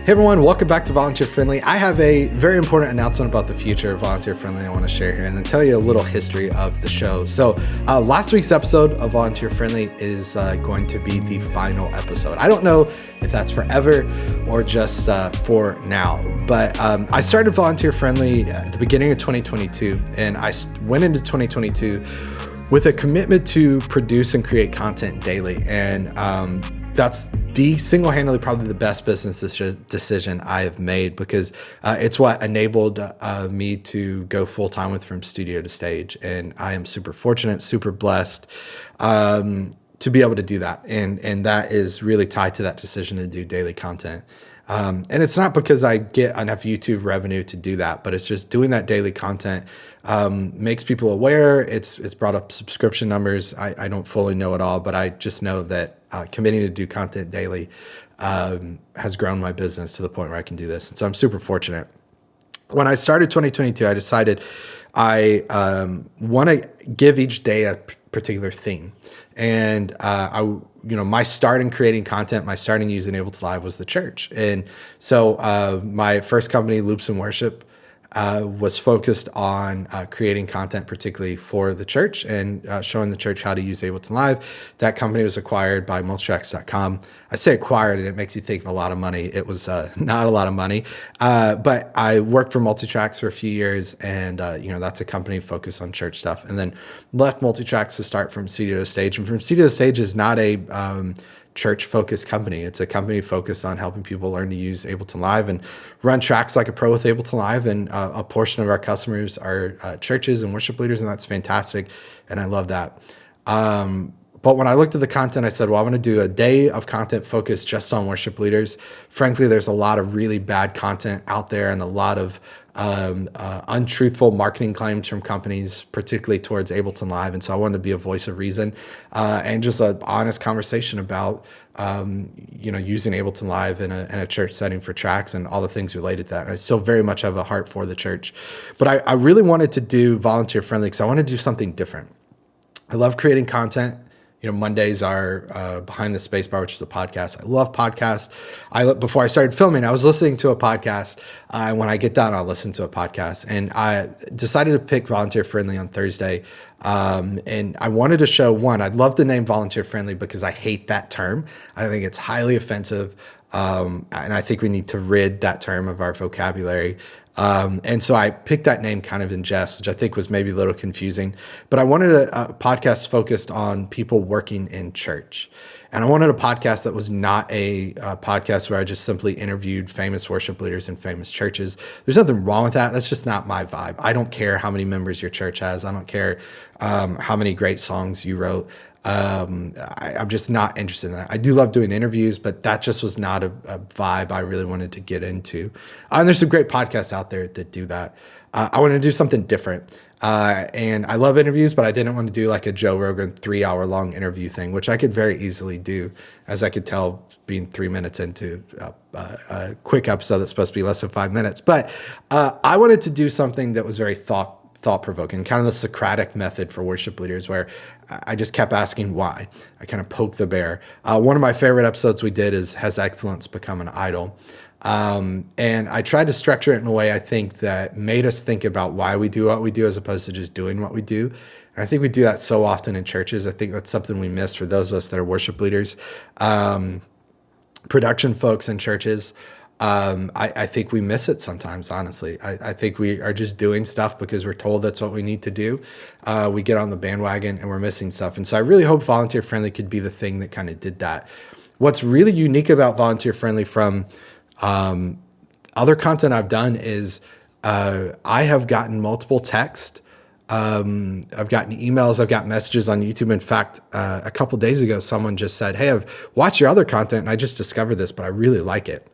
Hey everyone, welcome back to Volunteer Friendly. I have a very important announcement about the future of Volunteer Friendly I want to share here and then tell you a little history of the show. So last week's episode of Volunteer Friendly is going to be the final episode. I don't know if that's forever or just for now, but I started Volunteer Friendly at the beginning of 2022, and I went into 2022 with a commitment to produce and create content daily. And that's single-handedly probably the best business decision I have made, because it's what enabled me to go full-time with From Studio to Stage. And I am super fortunate, super blessed to be able to do that. And that is really tied to that decision to do daily content. And it's not because I get enough YouTube revenue to do that, but it's just doing that daily content makes people aware. It's brought up subscription numbers. I don't fully know it all, but I just know that committing to do content daily has grown my business to the point where I can do this. And so I'm super fortunate. When I started 2022, I decided I want to give each day a particular theme. And my start in creating content, my start in using Ableton Live was the church. And so my first company, Loops and Worship, was focused on creating content particularly for the church and showing the church how to use Ableton Live. That company was acquired by multitracks.com. I say acquired and it makes you think of a lot of money. It was not a lot of money, but I worked for Multitracks for a few years, and that's a company focused on church stuff, and then left Multitracks to start From Studio to Stage. And From Studio to Stage is not a church-focused company. It's a company focused on helping people learn to use Ableton Live and run tracks like a pro with Ableton Live. And a portion of our customers are churches and worship leaders, and that's fantastic. And I love that. But when I looked at the content, I said, well, I want to do a day of content focused just on worship leaders. Frankly, there's a lot of really bad content out there and a lot of untruthful marketing claims from companies, particularly towards Ableton Live. And so I wanted to be a voice of reason and just an honest conversation about, using Ableton Live in a church setting for tracks and all the things related to that. And I still very much have a heart for the church. But I really wanted to do volunteer friendly because I wanted to do something different. I love creating content. Mondays are Behind the Spacebar, which is a podcast. I love podcasts. Before I started filming, I was listening to a podcast. When I get done, I'll listen to a podcast. And I decided to pick Volunteer Friendly on Thursday. And I wanted to show one. I'd love the name Volunteer Friendly because I hate that term. I think it's highly offensive. And I think we need to rid that term of our vocabulary. And so I picked that name kind of in jest, which I think was maybe a little confusing, but I wanted a podcast focused on people working in church. And I wanted a podcast that was not a podcast where I just simply interviewed famous worship leaders in famous churches. There's nothing wrong with that. That's just not my vibe. I don't care how many members your church has. I don't care how many great songs you wrote. I'm just not interested in that. I do love doing interviews, but that just was not a vibe I really wanted to get into. And there's some great podcasts out there that do that. I wanted to do something different. And I love interviews, but I didn't want to do like a Joe Rogan 3-hour-long interview thing, which I could very easily do, as I could tell being 3 minutes into a quick episode that's supposed to be less than 5 minutes. But I wanted to do something that was very thought-provoking, kind of the Socratic method for worship leaders, where I just kept asking why. I kind of poked the bear. One of my favorite episodes we did is Has Excellence Become an Idol? And I tried to structure it in a way I think that made us think about why we do what we do as opposed to just doing what we do. And I think we do that so often in churches. I think that's something we miss for those of us that are worship leaders. Production folks in churches, I think we miss it sometimes, honestly. I think we are just doing stuff because we're told that's what we need to do. We get on the bandwagon and we're missing stuff. And so I really hope Volunteer Friendly could be the thing that kind of did that. What's really unique about Volunteer Friendly from other content I've done is I have gotten multiple texts. I've gotten emails, I've got messages on YouTube. In fact, a couple days ago, someone just said, hey, I've watched your other content and I just discovered this, but I really like it.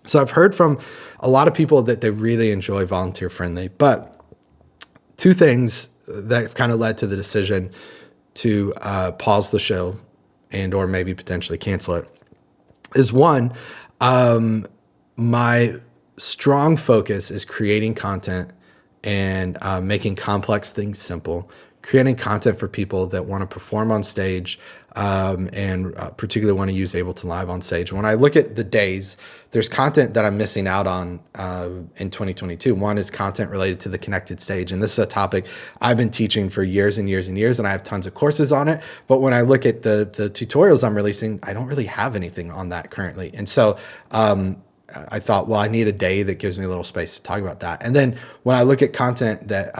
So I've heard from a lot of people that they really enjoy Volunteer Friendly, but two things that kind of led to the decision to pause the show and or maybe potentially cancel it is one, my strong focus is creating content and making complex things simple, creating content for people that want to perform on stage, and particularly want to use Ableton Live on stage. When I look at the days, there's content that I'm missing out on in 2022. One is content related to the connected stage. And this is a topic I've been teaching for years and years and years, and I have tons of courses on it. But when I look at the tutorials I'm releasing, I don't really have anything on that currently. And so I thought, well, I need a day that gives me a little space to talk about that. And then when I look at content that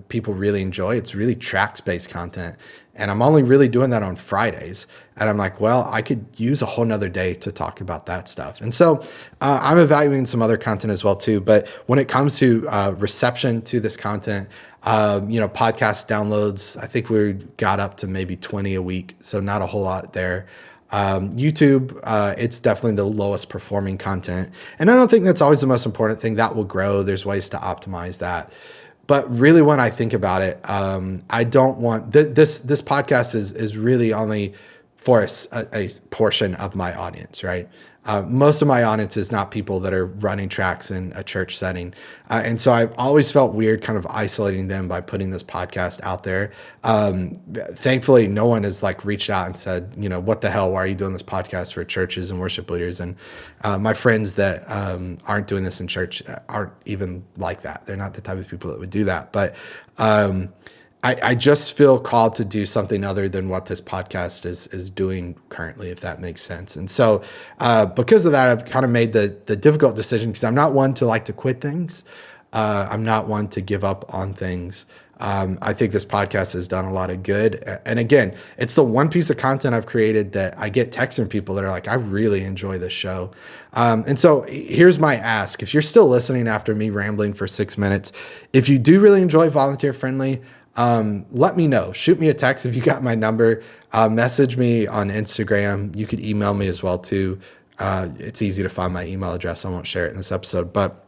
people really enjoy, it's really tracks-based content. And I'm only really doing that on Fridays. And I'm like, well, I could use a whole nother day to talk about that stuff. And so I'm evaluating some other content as well too. But when it comes to reception to this content, podcast downloads, I think we got up to maybe 20 a week. So not a whole lot there. YouTube, it's definitely the lowest performing content. And I don't think that's always the most important thing. That will grow. There's ways to optimize that. But really, when I think about it, I don't want this podcast is really only for a portion of my audience, right? Most of my audience is not people that are running tracks in a church setting. And so I've always felt weird kind of isolating them by putting this podcast out there. Thankfully, no one has reached out and said, what the hell, why are you doing this podcast for churches and worship leaders? And my friends that aren't doing this in church aren't even like that. They're not the type of people that would do that. But I just feel called to do something other than what this podcast is doing currently, if that makes sense. And so because of that, I've kind of made the difficult decision, because I'm not one to like to quit things. I'm not one to give up on things. I think this podcast has done a lot of good. And again, it's the one piece of content I've created that I get texts from people that are like, I really enjoy this show. And so here's my ask. If you're still listening after me rambling for 6 minutes, if you do really enjoy Volunteer Friendly, let me know. Shoot me a text if you got my number. Message me on Instagram. You could email me as well too. It's easy to find my email address. I won't share it in this episode, but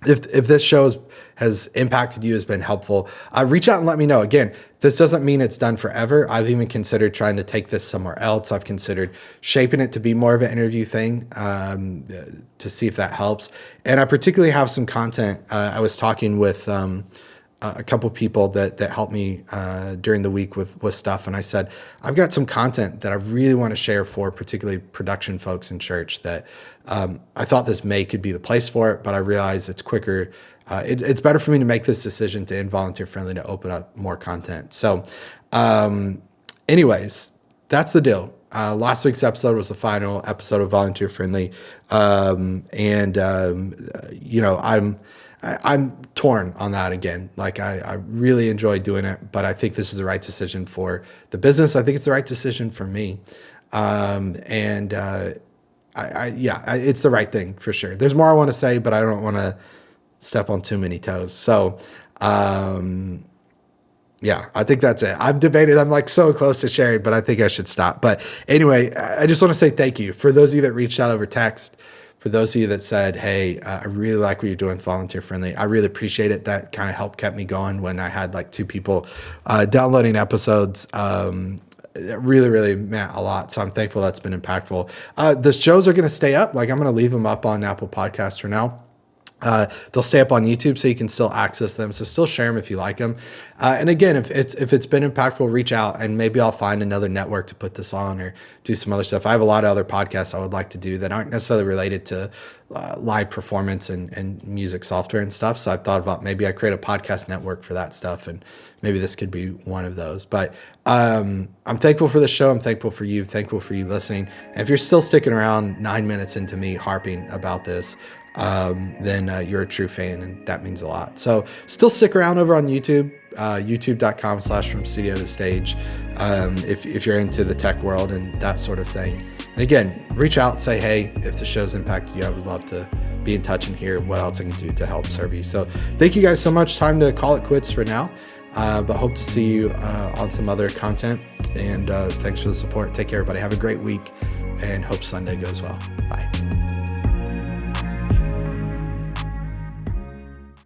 if this show has impacted you, has been helpful, reach out and let me know. Again, this doesn't mean it's done forever. I've even considered trying to take this somewhere else. I've considered shaping it to be more of an interview thing, to see if that helps. And I particularly have some content. I was talking with a couple people that helped me during the week with stuff. And I said, I've got some content that I really want to share for particularly production folks in church that I thought this could be the place for it, but I realized it's quicker. It's better for me to make this decision to end Volunteer Friendly to open up more content. So anyways, that's the deal. Last week's episode was the final episode of Volunteer Friendly. I'm torn on that again. I really enjoy doing it, but I think this is the right decision for the business. I think it's the right decision for me. It's the right thing for sure. There's more I want to say, but I don't want to step on too many toes. So, I think that's it. I've debated. I'm so close to sharing, but I think I should stop. But anyway, I just want to say thank you for those of you that reached out over text. For those of you that said, hey, I really like what you're doing, Volunteer Friendly. I really appreciate it. That kind of helped kept me going when I had 2 people downloading episodes. It really, really meant a lot. So I'm thankful that's been impactful. The shows are going to stay up. I'm going to leave them up on Apple Podcasts for now. They'll stay up on YouTube, so you can still access them. So still share them if you like them. And again, if it's been impactful, reach out and maybe I'll find another network to put this on or do some other stuff. I have a lot of other podcasts I would like to do that aren't necessarily related to live performance and music software and stuff. So I've thought about maybe I create a podcast network for that stuff, and maybe this could be one of those. But I'm thankful for the show. I'm thankful for you. Thankful for you listening. And if you're still sticking around 9 minutes into me harping about this, then you're a true fan, and that means a lot. So still stick around over on YouTube, youtube.com/from studio to stage, if you're into the tech world and that sort of thing. And again, reach out, say, hey, if the show's impacted you, I would love to be in touch and hear what else I can do to help serve you. So thank you guys so much. Time to call it quits for now, but hope to see you on some other content. And thanks for the support. Take care, everybody. Have a great week, and hope Sunday goes well. Bye.